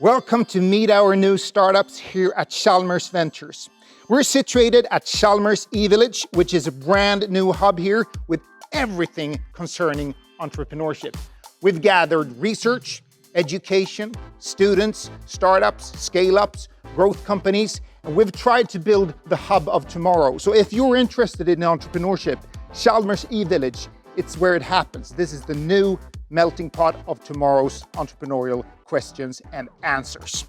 Welcome to meet our new startups here at Chalmers Ventures. We're situated at Chalmers E-Village, which is a brand new hub here with everything concerning entrepreneurship. We've gathered research, education, students, startups, scale-ups, growth companies, and we've tried to build the hub of tomorrow. So if you're interested in entrepreneurship, Chalmers E-Village, it's where it happens. This is the new melting pot of tomorrow's entrepreneurial questions and answers.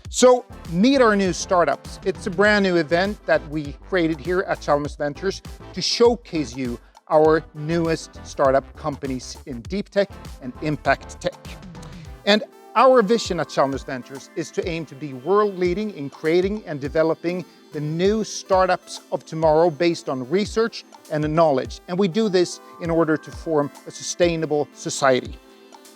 So meet our new startups. It's a brand new event that we created here at Chalmers Ventures to showcase you our newest startup companies in deep tech and impact tech. And our vision at Chalmers Ventures is to aim to be world leading in creating and developing the new startups of tomorrow based on research and knowledge. And we do this in order to form a sustainable society.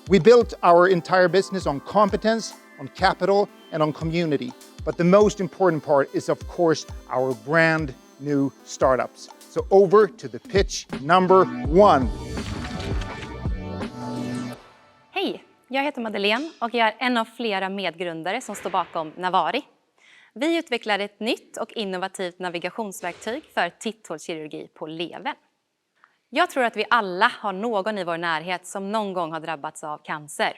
We built our entire business on competence, on capital, and on community. But the most important part is, of course, our brand new startups. So over to the pitch number one. Hej, jag heter Madeleine och jag är en av flera medgrundare som står bakom Navari. Vi utvecklar ett nytt och innovativt navigationsverktyg för titthålskirurgi på levern. Jag tror att vi alla har någon i vår närhet som någon gång har drabbats av cancer.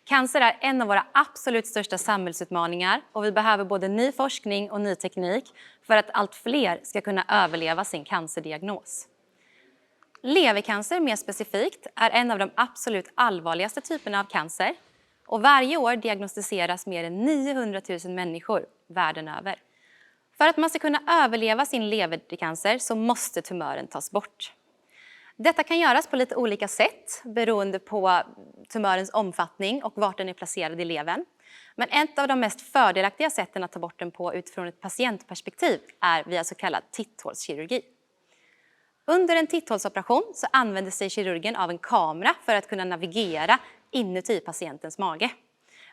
Cancer är en av våra absolut största samhällsutmaningar och vi behöver både ny forskning och ny teknik för att allt fler ska kunna överleva sin cancerdiagnos. Levercancer mer specifikt är en av de absolut allvarligaste typerna av cancer och varje år diagnostiseras mer än 900 000 människor världen över. För att man ska kunna överleva sin levercancer så måste tumören tas bort. Detta kan göras på lite olika sätt beroende på tumörens omfattning och vart den är placerad i levern. Men ett av de mest fördelaktiga sätten att ta bort den på utifrån ett patientperspektiv är via så kallad titthålskirurgi. Under en titthålsoperation så använder sig kirurgen av en kamera för att kunna navigera inuti patientens mage.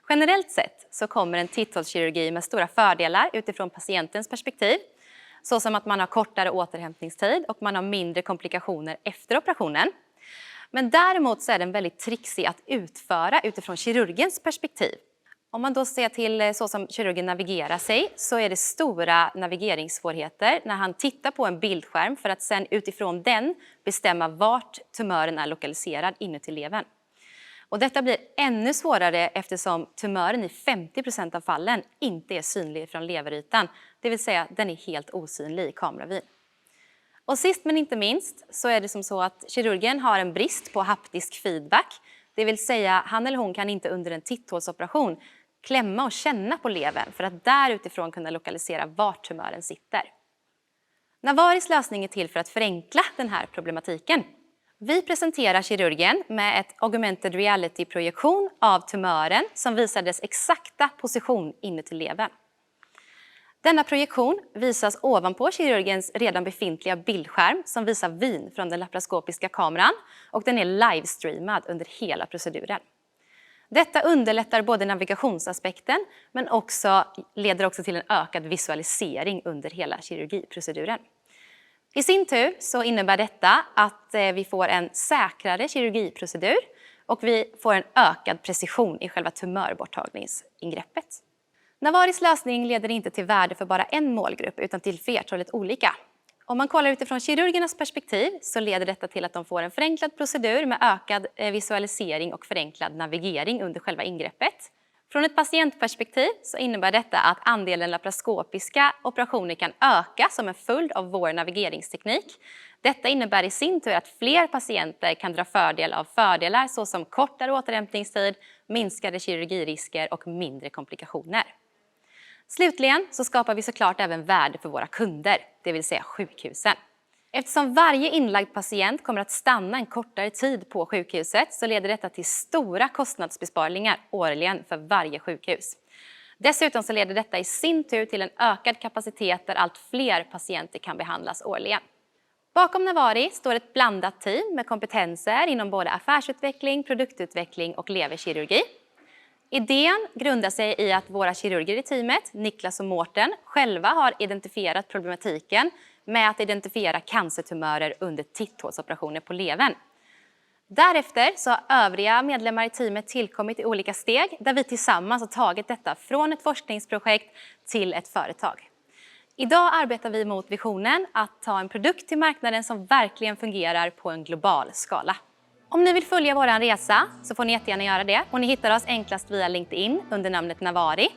Generellt sett så kommer en titthålskirurgi med stora fördelar utifrån patientens perspektiv, såsom att man har kortare återhämtningstid och man har mindre komplikationer efter operationen. Men däremot så är den väldigt trixig att utföra utifrån kirurgens perspektiv. Om man då ser till så som kirurgen navigerar sig så är det stora navigeringssvårigheter när han tittar på en bildskärm för att sen utifrån den bestämma vart tumören är lokaliserad inuti levern. Och detta blir ännu svårare eftersom tumören i 50% av fallen inte är synlig från leverytan. Det vill säga den är helt osynlig i kameravyn. Och sist men inte minst så är det som så att kirurgen har en brist på haptisk feedback. Det vill säga han eller hon kan inte under en titthålsoperation klämma och känna på levern för att därutifrån kunna lokalisera vart tumören sitter. Navaris lösning är till för att förenkla den här problematiken. Vi presenterar kirurgen med ett augmented reality-projektion av tumören som visar dess exakta position inuti levern. Denna projektion visas ovanpå kirurgens redan befintliga bildskärm som visar vyn från den laparoskopiska kameran och den är livestreamad under hela proceduren. Detta underlättar både navigationsaspekten men leder också till en ökad visualisering under hela kirurgiproceduren. I sin tur så innebär detta att vi får en säkrare kirurgiprocedur och vi får en ökad precision i själva tumörborttagningsingreppet. Navaris lösning leder inte till värde för bara en målgrupp utan till flertalet olika. Om man kollar utifrån kirurgernas perspektiv så leder detta till att de får en förenklad procedur med ökad visualisering och förenklad navigering under själva ingreppet. Från ett patientperspektiv så innebär detta att andelen laparoskopiska operationer kan öka som en följd av vår navigeringsteknik. Detta innebär i sin tur att fler patienter kan dra fördel av fördelar såsom kortare återhämtningstid, minskade kirurgirisker och mindre komplikationer. Slutligen så skapar vi såklart även värde för våra kunder, det vill säga sjukhusen. Eftersom varje inlagd patient kommer att stanna en kortare tid på sjukhuset så leder detta till stora kostnadsbesparingar årligen för varje sjukhus. Dessutom så leder detta i sin tur till en ökad kapacitet där allt fler patienter kan behandlas årligen. Bakom Navari står ett blandat team med kompetenser inom både affärsutveckling, produktutveckling och leverkirurgi. Idén grundar sig i att våra kirurger i teamet, Niklas och Mårten, själva har identifierat problematiken med att identifiera cancertumörer under titthålsoperationer på levern. Därefter så har övriga medlemmar i teamet tillkommit i olika steg där vi tillsammans har tagit detta från ett forskningsprojekt till ett företag. Idag arbetar vi mot visionen att ta en produkt till marknaden som verkligen fungerar på en global skala. Om ni vill följa vår resa så får ni jättegärna göra det och ni hittar oss enklast via LinkedIn under namnet Navari.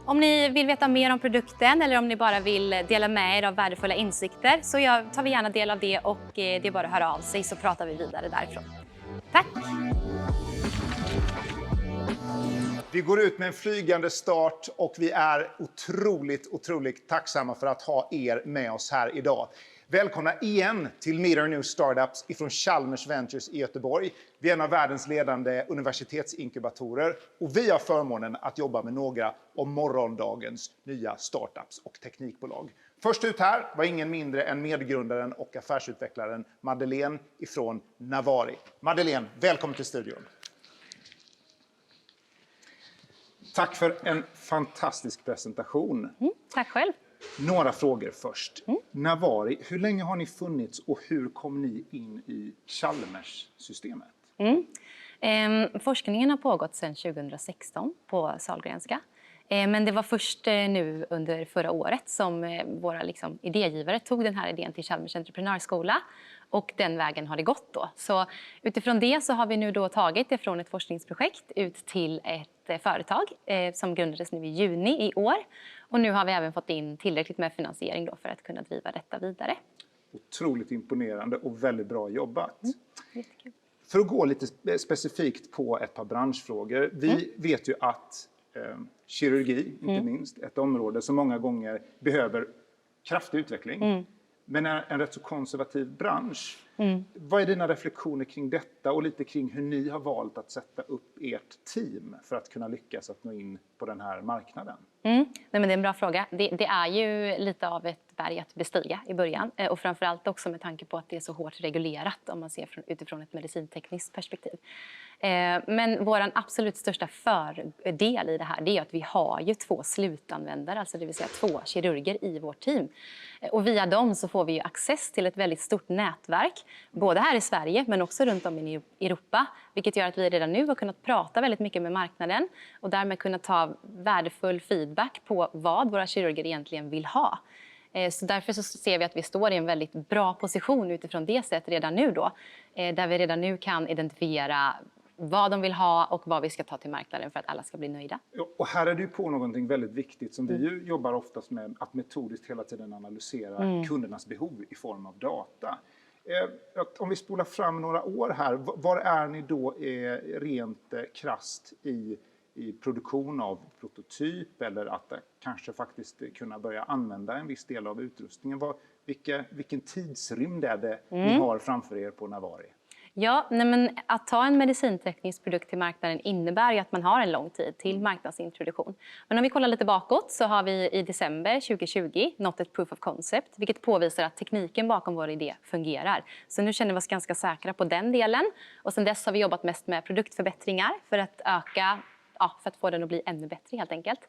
Om ni vill veta mer om produkten eller om ni bara vill dela med er av värdefulla insikter så tar vi gärna del av det och det är bara att höra av sig så pratar vi vidare därifrån. Tack! Vi går ut med en flygande start och vi är otroligt tacksamma för att ha er med oss här idag. Välkomna igen till Meet Our New Startups ifrån Chalmers Ventures i Göteborg. Vi är en av världens ledande universitetsinkubatorer och vi har förmånen att jobba med några av morgondagens nya startups och teknikbolag. Först ut här var ingen mindre än medgrundaren och affärsutvecklaren Madeleine ifrån Navari. Madeleine, välkommen till studion. Tack för en fantastisk presentation. Tack själv. Några frågor först. Navari, hur länge har ni funnits och hur kom ni in i Chalmers-systemet? Forskningen har pågått sedan 2016 på Sahlgrenska. Men det var först nu under förra året som våra idégivare tog den här idén till Chalmers entreprenörsskola. Och den vägen har det gått då. Så utifrån det så har vi nu då tagit det från ett forskningsprojekt ut till ett företag som grundades nu i juni i år. Och nu har vi även fått in tillräckligt med finansiering då för att kunna driva detta vidare. Otroligt imponerande och väldigt bra jobbat. Jättekul. För att gå lite specifikt på ett par branschfrågor. Vi vet ju att kirurgi, inte minst, ett område som många gånger behöver kraftig utveckling. Men är en rätt så konservativ bransch. Vad är dina reflektioner kring detta och lite kring hur ni har valt att sätta upp ert team för att kunna lyckas att nå in på den här marknaden? Nej, men det är en bra fråga. Det är ju lite av ett berg att bestiga i början och framförallt också med tanke på att det är så hårt reglerat om man ser utifrån ett medicintekniskt perspektiv. Men vår absolut största fördel i det här det är att vi har ju 2 slutanvändare, alltså det vill säga 2 kirurger i vårt team. Och via dem så får vi ju access till ett väldigt stort nätverk, både här i Sverige men också runt om i Europa. Vilket gör att vi redan nu har kunnat prata väldigt mycket med marknaden och därmed kunna ta värdefull feedback på vad våra kirurger egentligen vill ha. Så därför så ser vi att vi står i en väldigt bra position utifrån det sättet redan nu då. Där vi redan nu kan identifiera vad de vill ha och vad vi ska ta till marknaden för att alla ska bli nöjda. Och här är du på någonting väldigt viktigt som vi ju jobbar oftast med, att metodiskt hela tiden analysera kundernas behov i form av data. Om vi spolar fram några år här, var är ni då rent krasst i produktion av prototyp eller att kanske faktiskt kunna börja använda en viss del av utrustningen? Vilken tidsrymd är det ni har framför er på Navari? Ja, men att ta en medicinteknisk produkt till marknaden innebär ju att man har en lång tid till marknadsintroduktion. Men om vi kollar lite bakåt så har vi i december 2020 nått ett proof of concept, vilket påvisar att tekniken bakom vår idé fungerar. Så nu känner vi oss ganska säkra på den delen. Och sedan dess har vi jobbat mest med produktförbättringar för att för att få den att bli ännu bättre helt enkelt.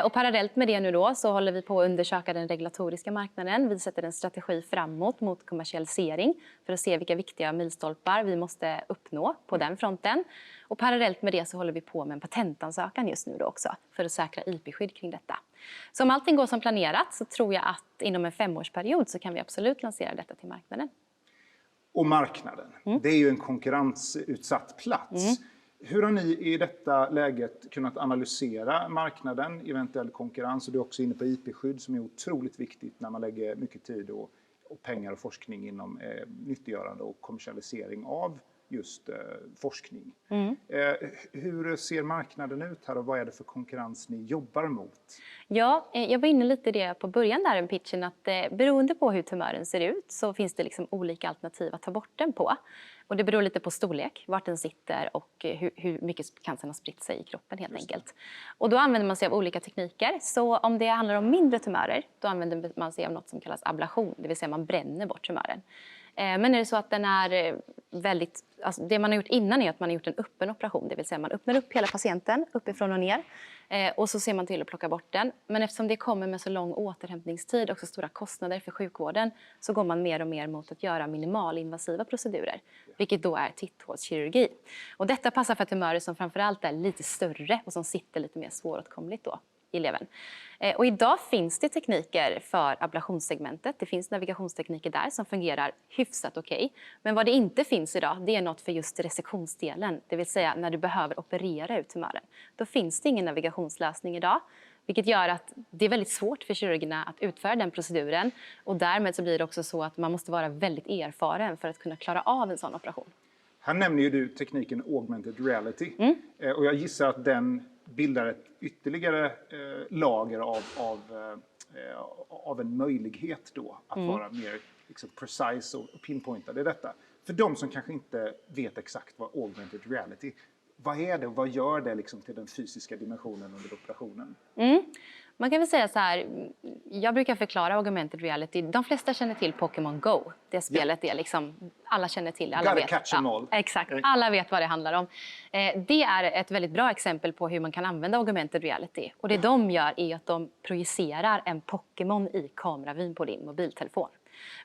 Och parallellt med det nu då så håller vi på att undersöka den regulatoriska marknaden. Vi sätter en strategi framåt mot kommersialisering för att se vilka viktiga milstolpar vi måste uppnå på den fronten. Och parallellt med det så håller vi på med en patentansökan just nu då också för att säkra IP-skydd kring detta. Så om allting går som planerat så tror jag att inom en 5-årsperiod så kan vi absolut lansera detta till marknaden. Och marknaden, det är ju en konkurrensutsatt plats. Hur har ni i detta läget kunnat analysera marknaden, eventuell konkurrens? Och du är också inne på IP-skydd som är otroligt viktigt när man lägger mycket tid och pengar och forskning inom nyttiggörande och kommersialisering av just forskning. Hur ser marknaden ut här och vad är det för konkurrens ni jobbar mot? Ja, jag var inne lite i det på början där i pitchen att beroende på hur tumören ser ut så finns det olika alternativ att ta bort den på. Och det beror lite på storlek, vart den sitter och hur mycket cancern har spritt sig i kroppen helt enkelt. Och då använder man sig av olika tekniker. Så om det handlar om mindre tumörer, då använder man sig av något som kallas ablation, det vill säga man bränner bort tumören. Men är det så att den är väldigt... Alltså det man har gjort innan är att man har gjort en öppen operation. Det vill säga man öppnar upp hela patienten uppifrån och ner. Och så ser man till att plocka bort den. Men eftersom det kommer med så lång återhämtningstid och så stora kostnader för sjukvården så går man mer och mer mot att göra minimalinvasiva procedurer. Vilket då är titthålskirurgi. Och detta passar för tumörer som framförallt är lite större och som sitter lite mer svåråtkomligt då i levern. Och idag finns det tekniker för ablationssegmentet. Det finns navigationstekniker där som fungerar hyfsat okej. Men vad det inte finns idag, det är något för just resektionsdelen. Det vill säga när du behöver operera ut tumören. Då finns det ingen navigationslösning idag. Vilket gör att det är väldigt svårt för kirurgerna att utföra den proceduren. Och därmed så blir det också så att man måste vara väldigt erfaren för att kunna klara av en sån operation. Här nämner ju du tekniken augmented reality. Och jag gissar att den bildar ett ytterligare lager av en möjlighet då att vara mer liksom, precise och pinpointad i detta. För de som kanske inte vet exakt vad augmented reality, vad är det och vad gör det liksom till den fysiska dimensionen under operationen? Man kan väl säga så här, jag brukar förklara augmented reality. De flesta känner till Pokémon Go. Det spelet är liksom, alla känner till, alla vet. Catch 'em all. Exakt, alla vet vad det handlar om. Det är ett väldigt bra exempel på hur man kan använda augmented reality. Och det de gör är att de projicerar en Pokémon i kameravyn på din mobiltelefon.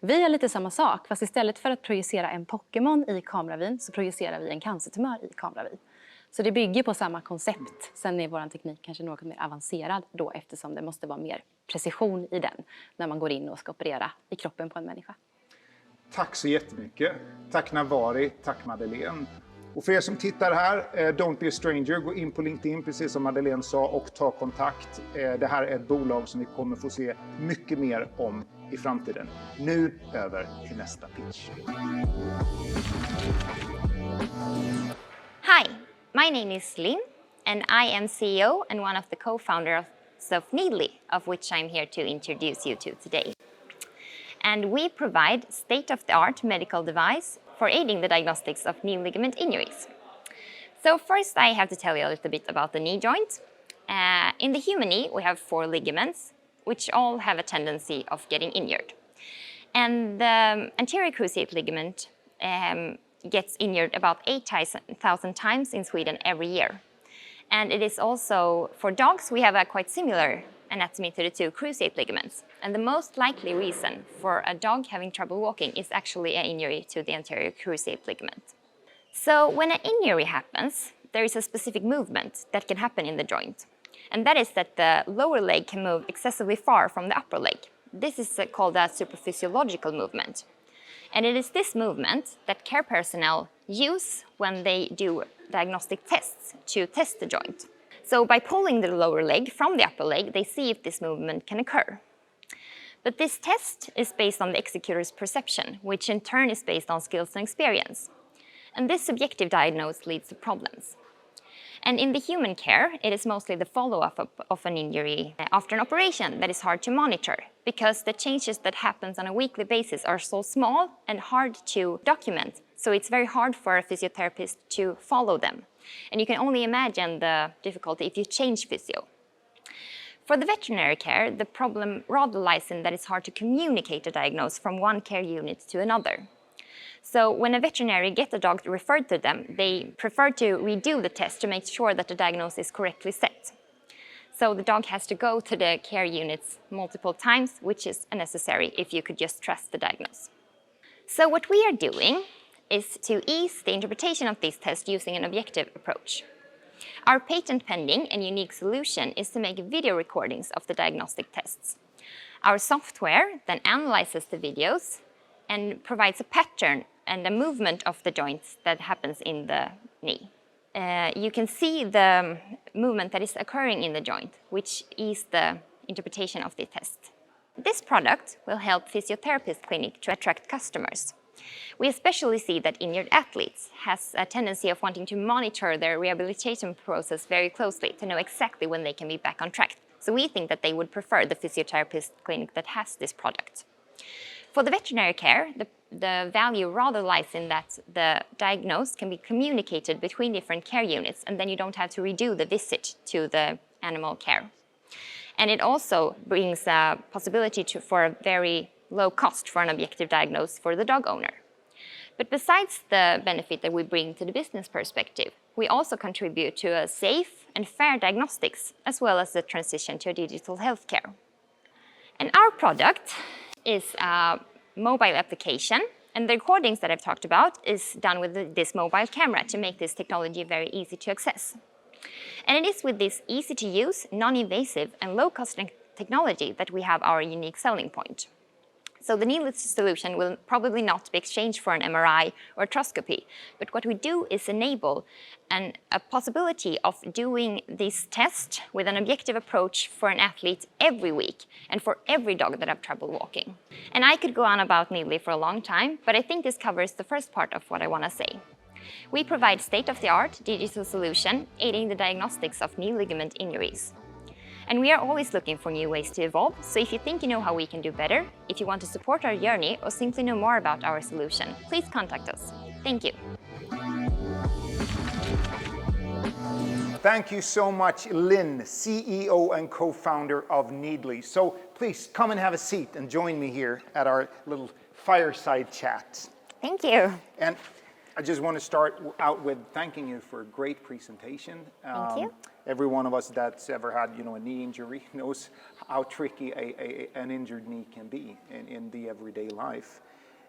Vi gör lite samma sak, fast istället för att projicera en Pokémon i kameravyn så projicerar vi en cancertumör i kameravyn. Så det bygger på samma koncept. Sen är vår teknik kanske något mer avancerad då eftersom det måste vara mer precision i den när man går in och ska operera i kroppen på en människa. Tack så jättemycket. Tack Navari, tack Madeleine. Och för er som tittar här, don't be a stranger, gå in på LinkedIn precis som Madeleine sa och ta kontakt. Det här är ett bolag som vi kommer få se mycket mer om i framtiden. Nu över till nästa pitch. Hi, my name is Lynn and I am CEO and one of the co-founders of Kneedly, of which I'm here to introduce you to today. And we provide state-of-the-art medical device for aiding the diagnostics of knee ligament injuries. So first I have to tell you a little bit about the knee joint. In the human knee we have 4 ligaments which all have a tendency of getting injured. And the anterior cruciate ligament gets injured about 8,000 times in Sweden every year. And it is also, for dogs, we have a quite similar anatomy to the 2 cruciate ligaments. And the most likely reason for a dog having trouble walking is actually an injury to the anterior cruciate ligament. So when an injury happens, there is a specific movement that can happen in the joint. And that is that the lower leg can move excessively far from the upper leg. This is called a supraphysiological movement. And it is this movement that care personnel use when they do diagnostic tests to test the joint. So by pulling the lower leg from the upper leg, they see if this movement can occur. But this test is based on the executor's perception, which in turn is based on skills and experience. And this subjective diagnosis leads to problems. And in the human care, it is mostly the follow-up of an injury after an operation that is hard to monitor, because the changes that happen on a weekly basis are so small and hard to document. So it's very hard for a physiotherapist to follow them. And you can only imagine the difficulty if you change physio. For the veterinary care, the problem rather lies in that it's hard to communicate a diagnosis from one care unit to another. So when a veterinary gets a dog referred to them, they prefer to redo the test to make sure that the diagnosis is correctly set. So the dog has to go to the care units multiple times, which is unnecessary if you could just trust the diagnosis. So what we are doing is to ease the interpretation of these tests using an objective approach. Our patent pending and unique solution is to make video recordings of the diagnostic tests. Our software then analyzes the videos and provides a pattern and a movement of the joints that happens in the knee. You can see the movement that is occurring in the joint, which is the interpretation of the test. This product will help physiotherapist clinic to attract customers. We especially see that injured athletes has a tendency of wanting to monitor their rehabilitation process very closely to know exactly when they can be back on track. So we think that they would prefer the physiotherapist clinic that has this product. For the veterinary care, the value rather lies in that the diagnosis can be communicated between different care units, and then you don't have to redo the visit to the animal care. And it also brings a possibility for a very low cost for an objective diagnosis for the dog owner. But besides the benefit that we bring to the business perspective, we also contribute to a safe and fair diagnostics, as well as the transition to digital healthcare. And our product is a mobile application, and the recordings that I've talked about is done with this mobile camera to make this technology very easy to access. And it is with this easy-to-use, non-invasive and low-cost technology that we have our unique selling point. So the Kneedly solution will probably not be exchanged for an MRI or arthroscopy, but what we do is enable a possibility of doing this test with an objective approach for an athlete every week and for every dog that have trouble walking. And I could go on about Kneedly for a long time, but I think this covers the first part of what I want to say. We provide state-of-the-art digital solution aiding the diagnostics of knee ligament injuries. And we are always looking for new ways to evolve, so if you think you know how we can do better, if you want to support our journey or simply know more about our solution, please contact us. Thank you. Thank you so much, Lynn, CEO and co-founder of Kneedly. So please come and have a seat and join me here at our little fireside chat. Thank you. And I just want to start out with thanking you for a great presentation. Thank you. Every one of us that's ever had, a knee injury knows how tricky an injured knee can be in the everyday life.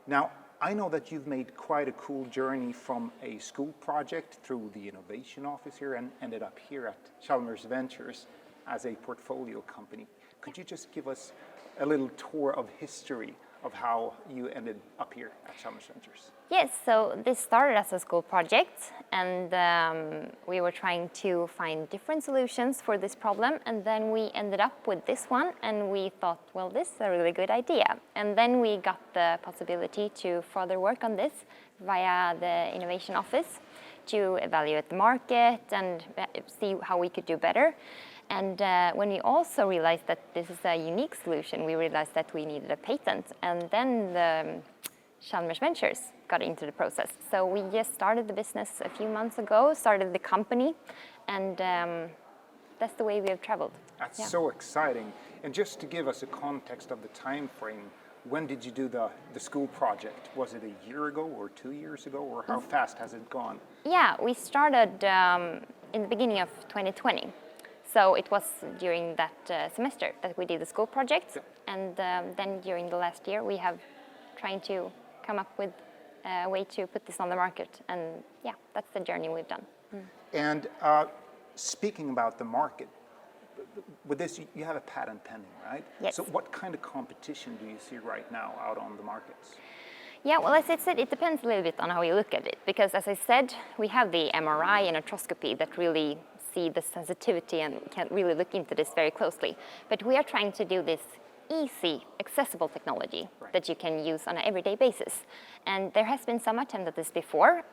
Now, I know that you've made quite a cool journey from a school project through the innovation office here and ended up here at Chalmers Ventures as a portfolio company. Could you just give us a little tour of history of how you ended up here at Chalmers Ventures? Yes, so this started as a school project, and we were trying to find different solutions for this problem, and then we ended up with this one, and we thought, well, this is a really good idea. And then we got the possibility to further work on this via the innovation office to evaluate the market and see how we could do better. And when we also realized that this is a unique solution, we realized that we needed a patent, and then the Chalmers Ventures got into the process. So we just started the business a few months ago, started the company, and that's the way we have traveled. That's so exciting. And just to give us a context of the time frame, when did you do the school project? Was it a year ago or 2 years ago, or how fast has it gone? Yeah, we started in the beginning of 2020. So it was during that semester that we did the school project, and then during the last year we have trying to come up with a way to put this on the market, and that's the journey we've done. And speaking about the market, with this you have a patent pending, right? Yes. So what kind of competition do you see right now out on the markets? Yeah, well, as I said, it depends a little bit on how you look at it, because as I said, we have the MRI and arthroscopy that really see the sensitivity and can really look into this very closely. But we are trying to do this easy, accessible technology that you can use on an everyday basis. And there has been some attempt at this before.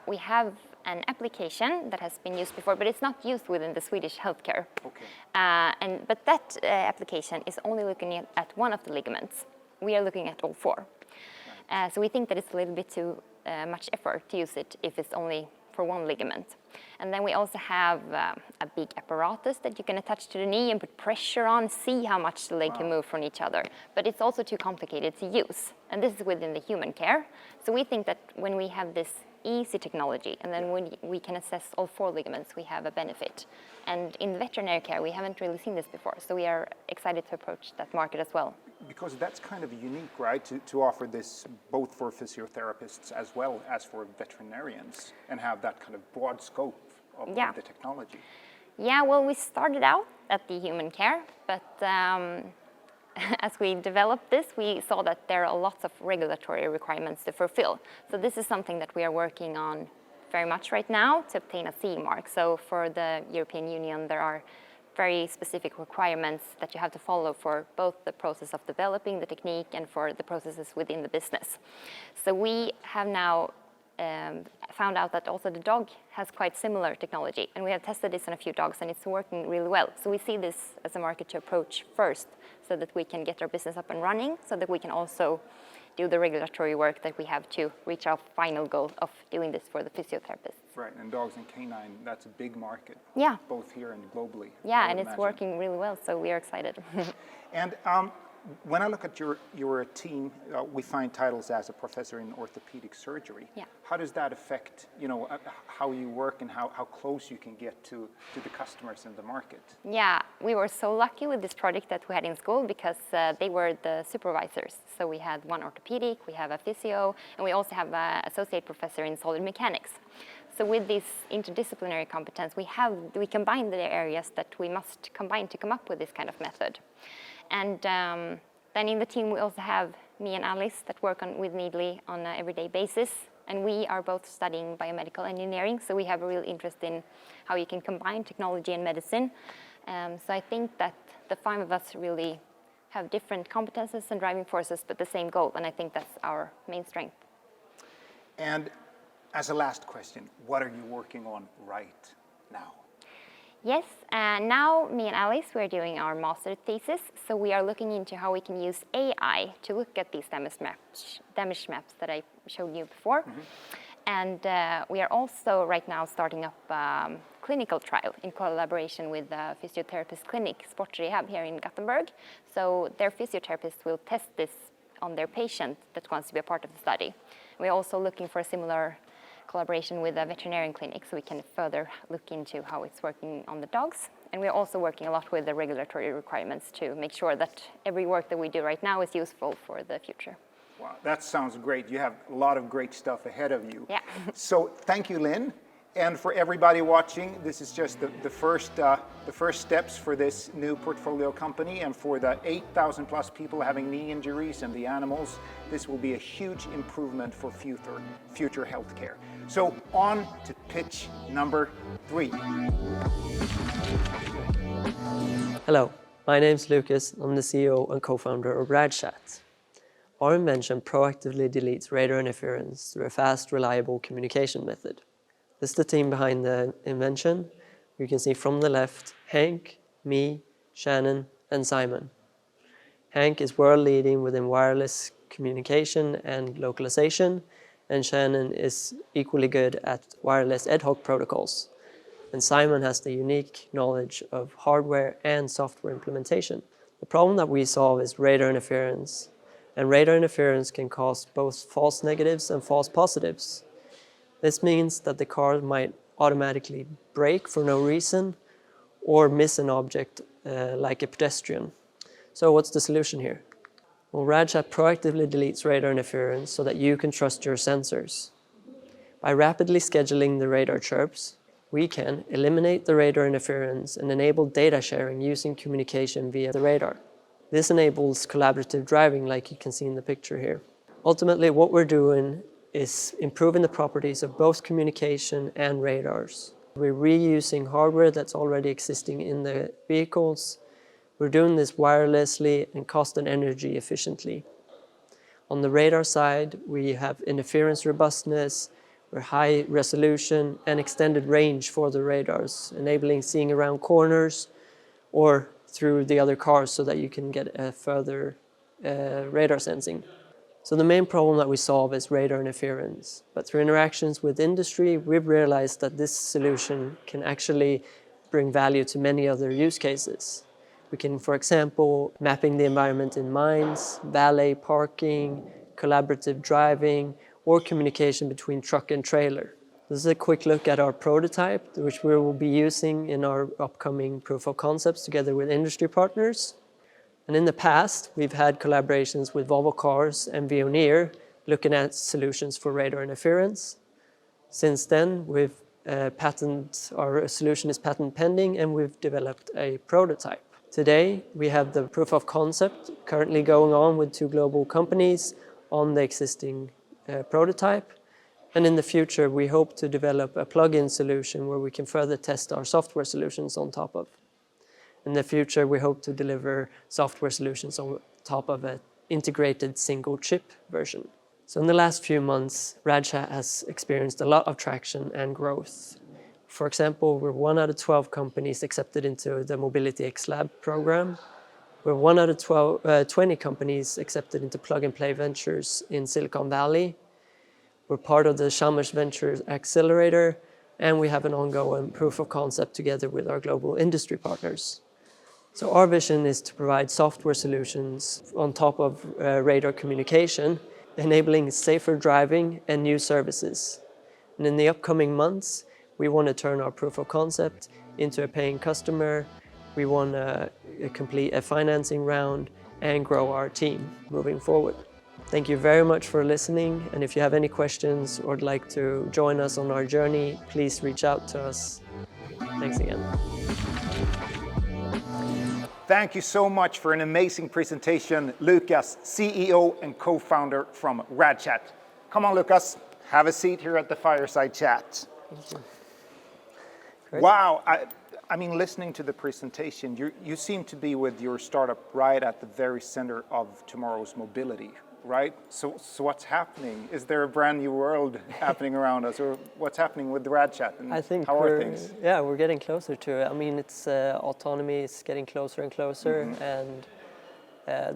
We have an application that has been used before, but it's not used within the Swedish healthcare. Okay. But that application is only looking at one of the ligaments. We are looking at all four. So we think that it's a little bit too much effort to use it if it's only for one ligament. And then we also have a big apparatus that you can attach to the knee and put pressure on, see how much the leg can move from each other. But it's also too complicated to use. And this is within the human care. So we think that when we have this easy technology, and then when we can assess all four ligaments, we have a benefit. And in veterinary care, we haven't really seen this before. So we are excited to approach that market as well. Because that's kind of unique, right, to offer this both for physiotherapists as well as for veterinarians and have that kind of broad scope of the technology. Yeah, well, we started out at the human care, but as we developed this, we saw that there are lots of regulatory requirements to fulfill. So this is something that we are working on very much right now to obtain a CE mark. So for the European Union, there are very specific requirements that you have to follow for both the process of developing the technique and for the processes within the business. So we have now found out that also the dog has quite similar technology, and we have tested this on a few dogs and it's working really well. So we see this as a market to approach first so that we can get our business up and running, so that we can also do the regulatory work that we have to reach our final goal of doing this for the physiotherapists. Right, and dogs and canine, that's a big market. Yeah. Both here and globally. Yeah, and it's working really well, so we are excited. And When I look at your team, we find titles as a professor in orthopedic surgery. Yeah. How does that affect, how you work and how close you can get to the customers and the market? Yeah, we were so lucky with this project that we had in school because they were the supervisors. So we had one orthopedic, we have a physio, and we also have an associate professor in solid mechanics. So with this interdisciplinary competence, we combine the areas that we must combine to come up with this kind of method. And then in the team we also have me and Alice that work with Kneedly on an everyday basis. And we are both studying biomedical engineering, so we have a real interest in how you can combine technology and medicine. So I think that the 5 of us really have different competences and driving forces, but the same goal, and I think that's our main strength. And as a last question, what are you working on right now? Yes, now me and Alice, we're doing our master thesis, so we are looking into how we can use AI to look at these damage maps that I showed you before. And we are also right now starting up a clinical trial in collaboration with the physiotherapist clinic, Sport Rehab, here in Gothenburg. So their physiotherapists will test this on their patient that wants to be a part of the study. We're also looking for a similar collaboration with a veterinarian clinic so we can further look into how it's working on the dogs. And we're also working a lot with the regulatory requirements to make sure that every work that we do right now is useful for the future. Wow, that sounds great. You have a lot of great stuff ahead of you. Yeah. So thank you, Lynn. And for everybody watching, this is just the first steps for this new portfolio company, and for the 8,000 plus people having knee injuries and the animals, this will be a huge improvement for future healthcare. So on to pitch number 3. Hello, my name's Lucas. I'm the CEO and co-founder of Radchat. Our invention proactively deletes radar interference through a fast, reliable communication method. This is the team behind the invention. You can see from the left, Hank, me, Shannon, and Simon. Hank is world leading within wireless communication and localization, and Shannon is equally good at wireless ad hoc protocols. And Simon has the unique knowledge of hardware and software implementation. The problem that we solve is radar interference, and radar interference can cause both false negatives and false positives. This means that the car might automatically brake for no reason or miss an object like a pedestrian. So what's the solution here? Well, Radchat proactively deletes radar interference so that you can trust your sensors. By rapidly scheduling the radar chirps, we can eliminate the radar interference and enable data sharing using communication via the radar. This enables collaborative driving, like you can see in the picture here. Ultimately, what we're doing is improving the properties of both communication and radars. We're reusing hardware that's already existing in the vehicles. We're doing this wirelessly and cost and energy efficiently. On the radar side, we have interference robustness, we're high resolution and extended range for the radars, enabling seeing around corners or through the other cars so that you can get a further radar sensing. So the main problem that we solve is radar interference. But through interactions with industry, we've realized that this solution can actually bring value to many other use cases. We can, for example, mapping the environment in mines, valet parking, collaborative driving, or communication between truck and trailer. This is a quick look at our prototype, which we will be using in our upcoming proof of concepts together with industry partners. And in the past, we've had collaborations with Volvo Cars and Veoneer looking at solutions for radar interference. Since then, our solution is patent pending and we've developed a prototype. Today, we have the proof of concept currently going on with 2 global companies on the existing prototype. And in the future, we hope to develop a plug-in solution where we can further test our software solutions on top of. In the future, we hope to deliver software solutions on top of an integrated single chip version. So in the last few months, Radchat has experienced a lot of traction and growth. For example, we're 1 out of 12 companies accepted into the Mobility X Lab program. We're 1 out of 20 companies accepted into Plug and Play Ventures in Silicon Valley. We're part of the Chalmers Ventures accelerator, and we have an ongoing proof of concept together with our global industry partners. So our vision is to provide software solutions on top of radar communication, enabling safer driving and new services. And in the upcoming months, we want to turn our proof of concept into a paying customer. We want to complete a financing round and grow our team moving forward. Thank you very much for listening. And if you have any questions or would like to join us on our journey, please reach out to us. Thanks again. Thank you so much for an amazing presentation, Lucas, CEO and co-founder from Radchat. Come on, Lucas, have a seat here at the fireside chat. Thank you. Great. Wow, I mean, listening to the presentation, you seem to be with your startup right at the very center of tomorrow's mobility, right? So what's happening? Is there a brand new world happening around us, or what's happening with the Radchat? And I think how are things? Yeah, we're getting closer to it. I mean, it's autonomy is getting closer and closer, and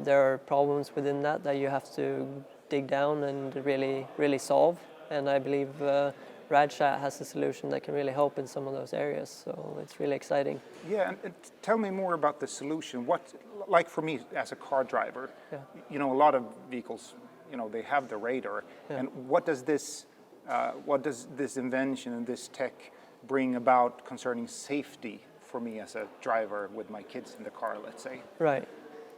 there are problems within that you have to dig down and really solve. And I believe Radchat has a solution that can really help in some of those areas. So it's really exciting. Yeah, and tell me more about the solution. What, like for me as a car driver, you know, a lot of vehicles, you know, they have the radar. And what does this invention and this tech bring about concerning safety for me as a driver with my kids in the car, let's say? Right.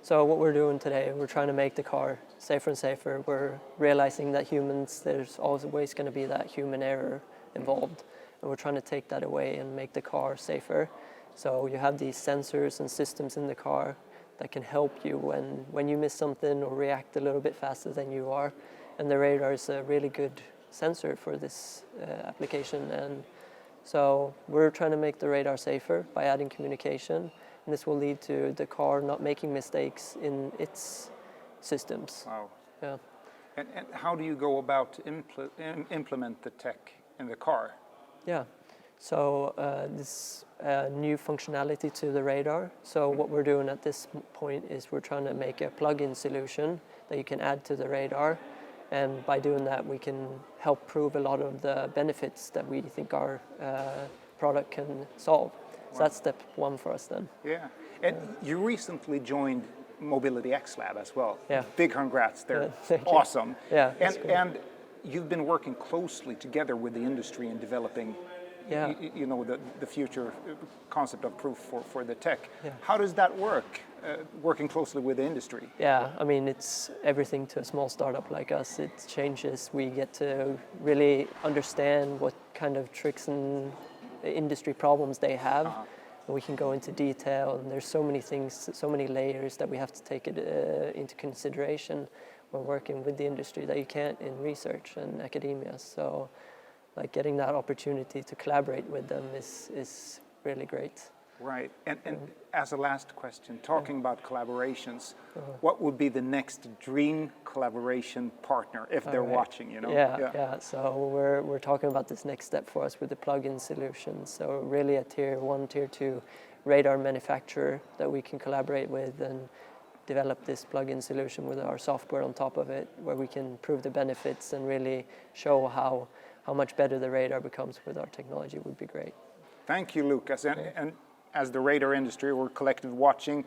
So what we're doing today, we're trying to make the car safer and safer. We're realizing that humans, there's always going to be that human error involved. And we're trying to take that away and make the car safer. So you have these sensors and systems in the car that can help you when you miss something or react a little bit faster than you are. And the radar is a really good sensor for this application. And so we're trying to make the radar safer by adding communication. And this will lead to the car not making mistakes in its systems. Wow. Yeah. And how do you go about to implement the tech in the car? Yeah. So this new functionality to the radar. So what we're doing at this point is we're trying to make a plug-in solution that you can add to the radar. And by doing that, we can help prove a lot of the benefits that we think our product can solve. So that's step one for us then. Yeah, and you recently joined Mobility X Lab as well. Yeah. Big congrats, they're thank you. awesome. Yeah, and you've been working closely together with the industry in developing you know, the future concept of proof for the tech. Yeah. How does that work, working closely with the industry? Yeah, I mean, it's everything to a small startup like us. It changes. We get to really understand what kind of tricks and industry problems they have. And we can go into detail, and there's so many things, so many layers that we have to take it into consideration when working with the industry that you can't in research and academia. So like getting that opportunity to collaborate with them is really great. Right, and as a last question, talking about collaborations, what would be the next dream collaboration partner if they're watching, you know? Yeah. So we're talking about this next step for us with the plug-in solution. So really a tier 1, tier 2 radar manufacturer that we can collaborate with and develop this plug-in solution with our software on top of it, where we can prove the benefits and really show how much better the radar becomes with our technology would be great. Thank you, Lucas. And as the radar industry, we're collective watching,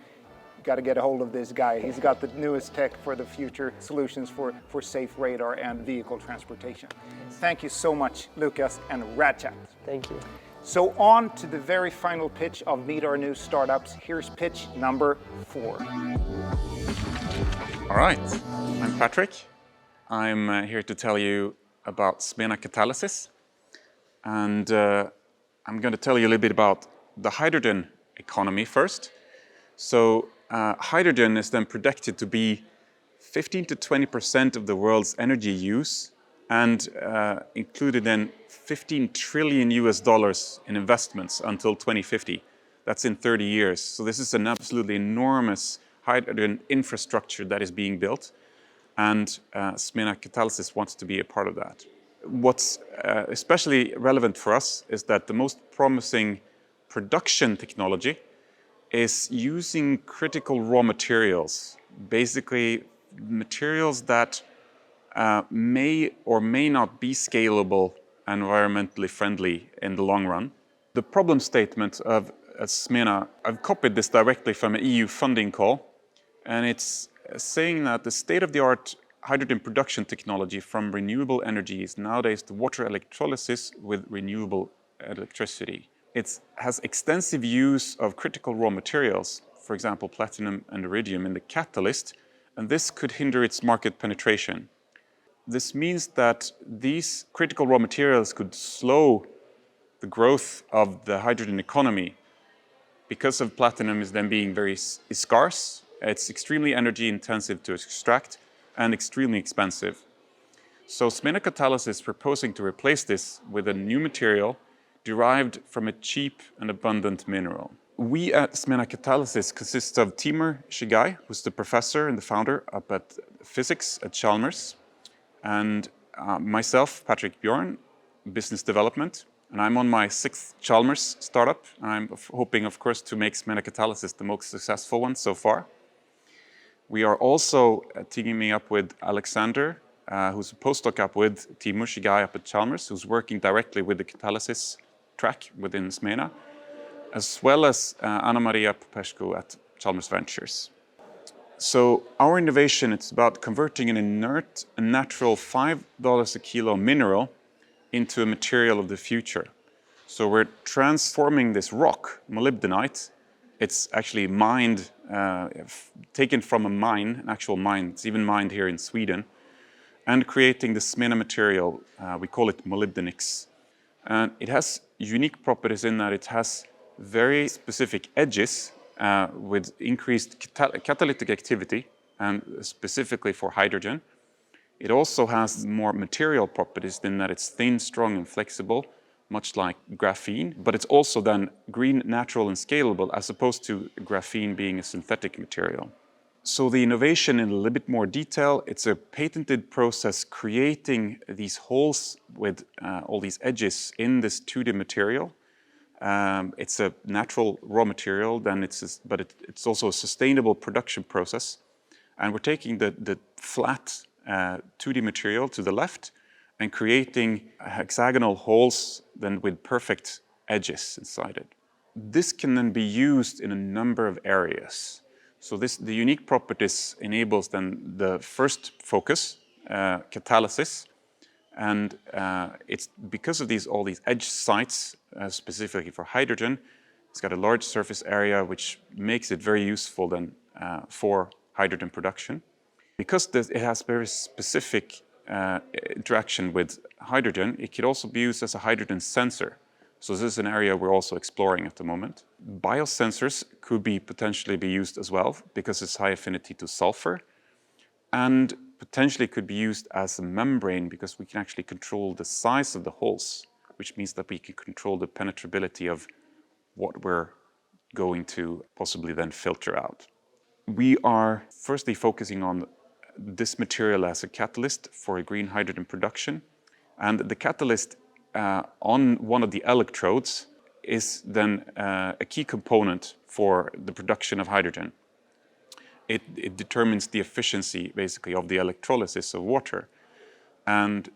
got to get a hold of this guy. He's got the newest tech for the future solutions for safe radar and vehicle transportation. Thank you so much, Lucas and Radchat. Thank you. So on to the very final pitch of Meet Our New Startups. Here's pitch number 4. All right, I'm Patrick. I'm here to tell you about Smena Catalysis. And I'm going to tell you a little bit about the hydrogen economy first. So hydrogen is then projected to be 15 to 20% of the world's energy use, and included in $15 trillion in investments until 2050. That's in 30 years. So this is an absolutely enormous hydrogen infrastructure that is being built, and Smena Catalysis wants to be a part of that. What's especially relevant for us is that the most promising production technology is using critical raw materials, basically materials that may or may not be scalable and environmentally friendly in the long run. The problem statement of at Smena, I've copied this directly from an EU funding call, and it's saying that the state-of-the-art hydrogen production technology from renewable energy is nowadays the water electrolysis with renewable electricity. It has extensive use of critical raw materials, for example, platinum and iridium in the catalyst, and this could hinder its market penetration. This means that these critical raw materials could slow the growth of the hydrogen economy. Because of platinum is then being very scarce, it's extremely energy intensive to extract and extremely expensive. So Smena Catalysis is proposing to replace this with a new material derived from a cheap and abundant mineral. We at Smena Catalysis consist of Timur Shigai, who's the professor and the founder up at physics at Chalmers, and myself, Patrick Bjorn, business development. And I'm on my 6th Chalmers startup, and I'm hoping, of course, to make Smena Catalysis the most successful one so far. We are also teaming up with Alexander, who's a postdoc up with Timur Shigai up at Chalmers, who's working directly with the catalysis track within Smena, as well as Anna Maria Popescu at Chalmers Ventures. So our innovation, it's about converting an inert and natural $5 a kilo mineral into a material of the future. So we're transforming this rock, molybdenite. It's actually mined, taken from a mine, an actual mine. It's even mined here in Sweden, and creating the Smena material. We call it molybdenix. And it has unique properties in that it has very specific edges with increased catalytic activity, and specifically for hydrogen. It also has more material properties in that it's thin, strong, and flexible, much like graphene, but it's also then green, natural, and scalable, as opposed to graphene being a synthetic material. So the innovation in a little bit more detail, it's a patented process creating these holes with all these edges in this 2D material. It's a natural raw material, but it's also a sustainable production process. And we're taking the flat 2D material to the left and creating hexagonal holes then with perfect edges inside it. This can then be used in a number of areas. So the unique properties enables then the first focus, catalysis, and it's because of all these edge sites, specifically for hydrogen. It's got a large surface area which makes it very useful then for hydrogen production. Because it has very specific interaction with hydrogen, it could also be used as a hydrogen sensor. So this is an area we're also exploring at the moment. Biosensors could potentially be used as well because it's high affinity to sulfur, and potentially could be used as a membrane because we can actually control the size of the holes, which means that we can control the penetrability of what we're going to possibly then filter out. We are firstly focusing on this material as a catalyst for green hydrogen production, and the catalyst on one of the electrodes is then a key component for the production of hydrogen. It determines the efficiency, basically, of the electrolysis of water, and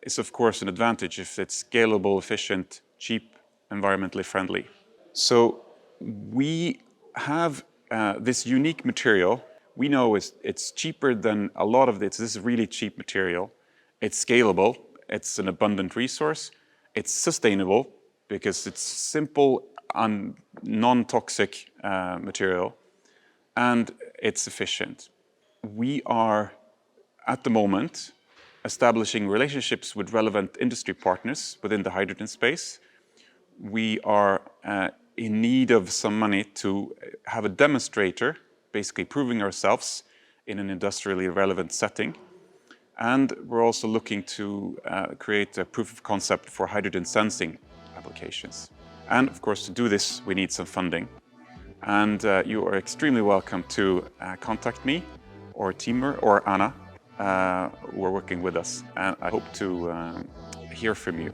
is of course an advantage if it's scalable, efficient, cheap, environmentally friendly. So we have this unique material. We know it's cheaper than a lot of this. This is really cheap material. It's scalable. It's an abundant resource. It's sustainable because it's simple and non-toxic material, and it's efficient. We are, at the moment, establishing relationships with relevant industry partners within the hydrogen space. We are in need of some money to have a demonstrator, basically proving ourselves in an industrially relevant setting. And we're also looking to create a proof of concept for hydrogen sensing applications. And of course, to do this, we need some funding. And you are extremely welcome to contact me or Timur or Anna, who are working with us. And I hope to hear from you.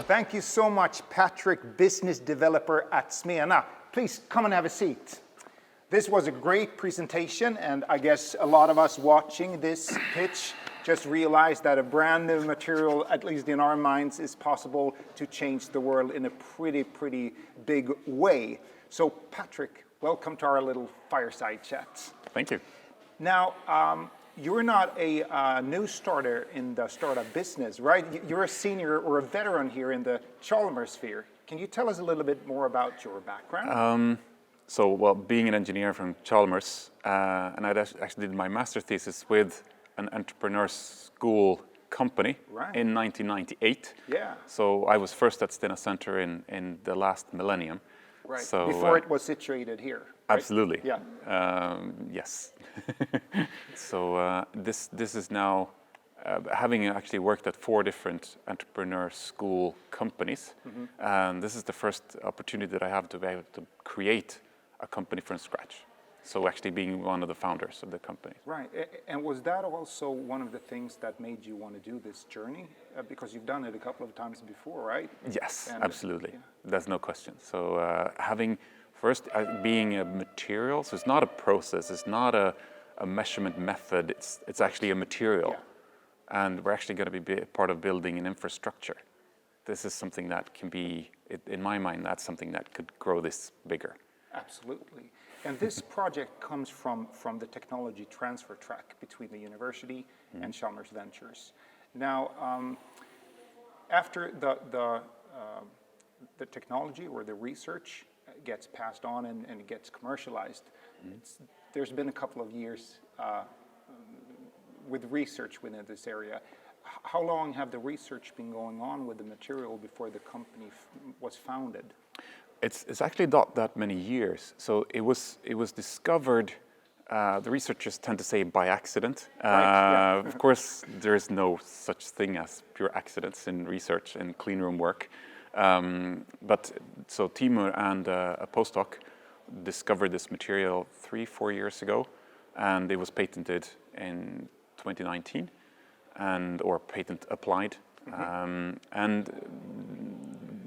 Thank you so much, Patrick, business developer at Smena. Please come and have a seat. This was a great presentation, and I guess a lot of us watching this pitch just realized that a brand new material, at least in our minds, is possible to change the world in a pretty big way. So Patrick, welcome to our little fireside chat. Thank you. Now, you're not a new starter in the startup business, right? You're a senior or a veteran here in the Chalmers sphere. Can you tell us a little bit more about your background? Well, being an engineer from Chalmers, and I actually did my master's thesis with an entrepreneur school company in 1998. Yeah. So I was first at Smena Center in the last millennium. Right. So, before it was situated here. Right? Absolutely. Yeah. Yes. So this is now, having actually worked at 4 different entrepreneur school companies, and this is the first opportunity that I have to be able to create a company from scratch. So actually being one of the founders of the company. Right. And was that also one of the things that made you want to do this journey? Because you've done it a couple of times before, right? Yes, And, absolutely. There's no question. So having first being a material, so it's not a process, it's not a measurement method, it's actually a material. Yeah. And we're actually going to be part of building an infrastructure. This is something that can be, in my mind, that's something that could grow this bigger. Absolutely. And this project comes from the technology transfer track between the university and Chalmers Ventures. Now, after the technology or the research gets passed on and gets commercialized, there's been a couple of years with research within this area. How long have the research been going on with the material before the company was founded? It's actually not that many years. So it was discovered. The researchers tend to say by accident. Right, yeah. Of course, there is no such thing as pure accidents in research and clean room work. But so Timur and a postdoc discovered this material 3-4 years ago, and it was patented in 2019, or patent applied. And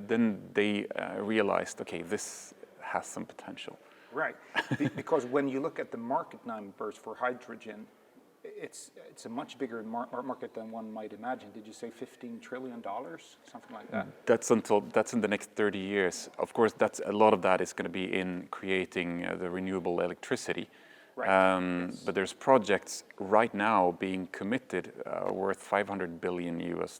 then they realized, okay, this has some potential. Right, because when you look at the market numbers for hydrogen, it's a much bigger market than one might imagine. Did you say $15 trillion, something like that? That's in the next 30 years. Of course, a lot of that is going to be in creating the renewable electricity. Right. Yes. But there's projects right now being committed worth $500 billion US.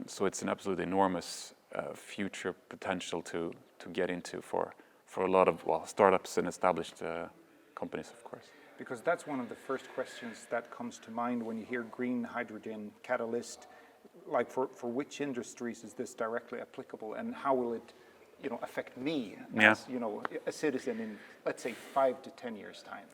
So it's an absolutely enormous future potential to get into for a lot of startups and established companies, of course. Because that's one of the first questions that comes to mind when you hear green hydrogen catalyst. Like for which industries is this directly applicable, and how will it, affect me as a citizen in, let's say, 5 to 10 years' time?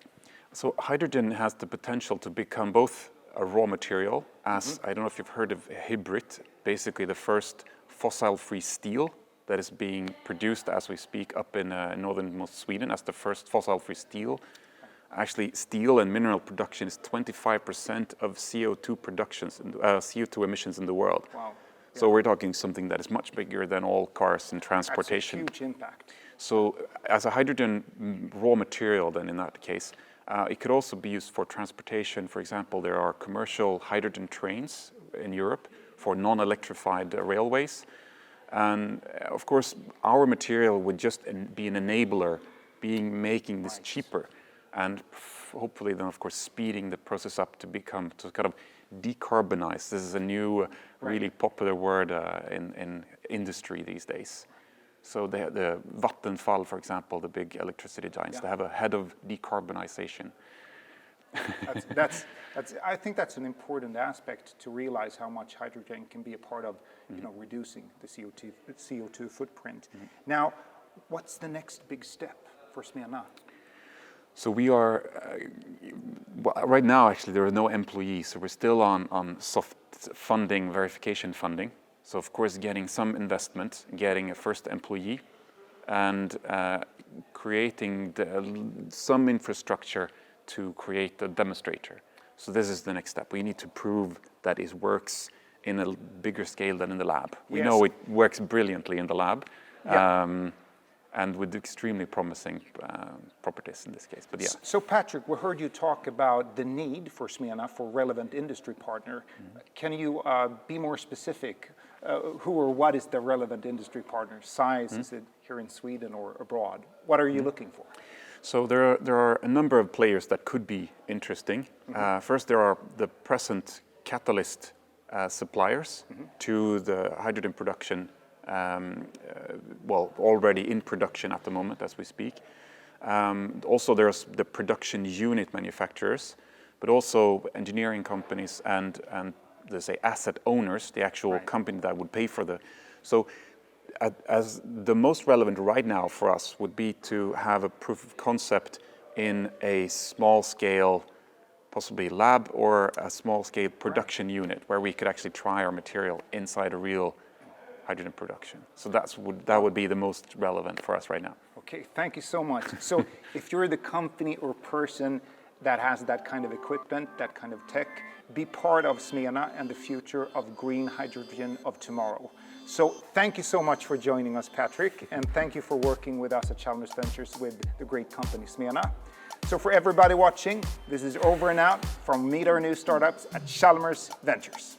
So hydrogen has the potential to become both a raw material, as I don't know if you've heard of hybrid, basically the first fossil-free steel that is being produced as we speak up in northernmost Sweden as the first fossil-free steel. Actually, steel and mineral production is 25% of CO2 CO2 emissions in the world. Wow. Yeah. So we're talking something that is much bigger than all cars and transportation. That's a huge impact. So as a hydrogen raw material, then in that case, it could also be used for transportation. For example, there are commercial hydrogen trains in Europe for non-electrified railways. And of course, our material would just be an enabler, making this cheaper, and hopefully then, of course, speeding the process up to kind of decarbonize. This is a new, really popular word in industry these days. So the Vattenfall, for example, the big electricity giants, they have a head of decarbonization. I think that's an important aspect to realize how much hydrogen can be a part of, reducing the CO2 footprint. Now, what's the next big step for Smena? So we are, right now actually there are no employees, so we're still on soft funding, verification funding. So of course getting some investment, getting a first employee, and creating some infrastructure to create a demonstrator. So this is the next step. We need to prove that it works in a bigger scale than in the lab. We know it works brilliantly in the lab. Yeah. and with extremely promising properties in this case. But yeah. So Patrick, we heard you talk about the need for Smena for relevant industry partner. Can you be more specific? Who or what is the relevant industry partner? Size, is it here in Sweden or abroad? What are you looking for? So there are a number of players that could be interesting. First, there are the present catalyst suppliers to the hydrogen production, well, already in production at the moment as we speak. Also, there's the production unit manufacturers, but also engineering companies and they say asset owners, the actual company that would pay for the. So as the most relevant right now for us would be to have a proof of concept in a small scale, possibly lab or a small scale production unit where we could actually try our material inside a real hydrogen production. So that would be the most relevant for us right now. Okay, thank you so much. So if you're the company or person that has that kind of equipment, that kind of tech, be part of Smena and the future of green hydrogen of tomorrow. So thank you so much for joining us, Patrick, and thank you for working with us at Chalmers Ventures with the great company Smena. So for everybody watching, this is over and out from Meet Our New Startups at Chalmers Ventures.